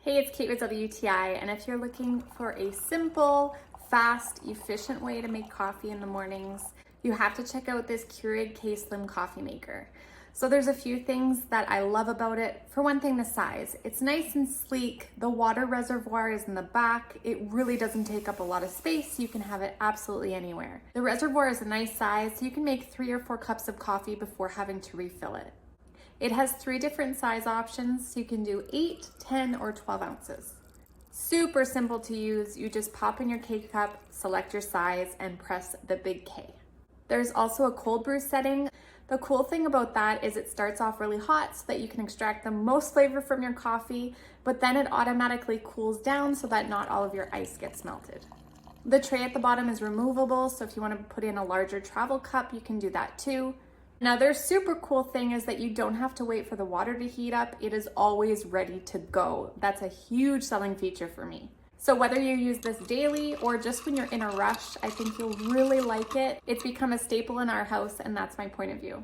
Hey, it's Kate with WTI, and if you're looking for a simple, fast, efficient way to make coffee in the mornings, you have to check out this Keurig K-Slim coffee maker. So there's a few things that I love about it. For one thing, the size. It's nice and sleek. The water reservoir is in the back. It really doesn't take up a lot of space. You can have it absolutely anywhere. The reservoir is a nice size, so you can make 3 or 4 cups of coffee before having to refill it. It has 3 different size options, so you can do 8, 10, or 12 ounces. Super simple to use. You just pop in your K-cup, select your size, and press the big K. There's also a cold brew setting. The cool thing about that is it starts off really hot so that you can extract the most flavor from your coffee, but then it automatically cools down so that not all of your ice gets melted. The tray at the bottom is removable, so if you want to put in a larger travel cup, you can do that too. Another super cool thing is that you don't have to wait for the water to heat up. It is always ready to go. That's a huge selling feature for me. So whether you use this daily or just when you're in a rush, I think you'll really like it. It's become a staple in our house, and that's my point of view.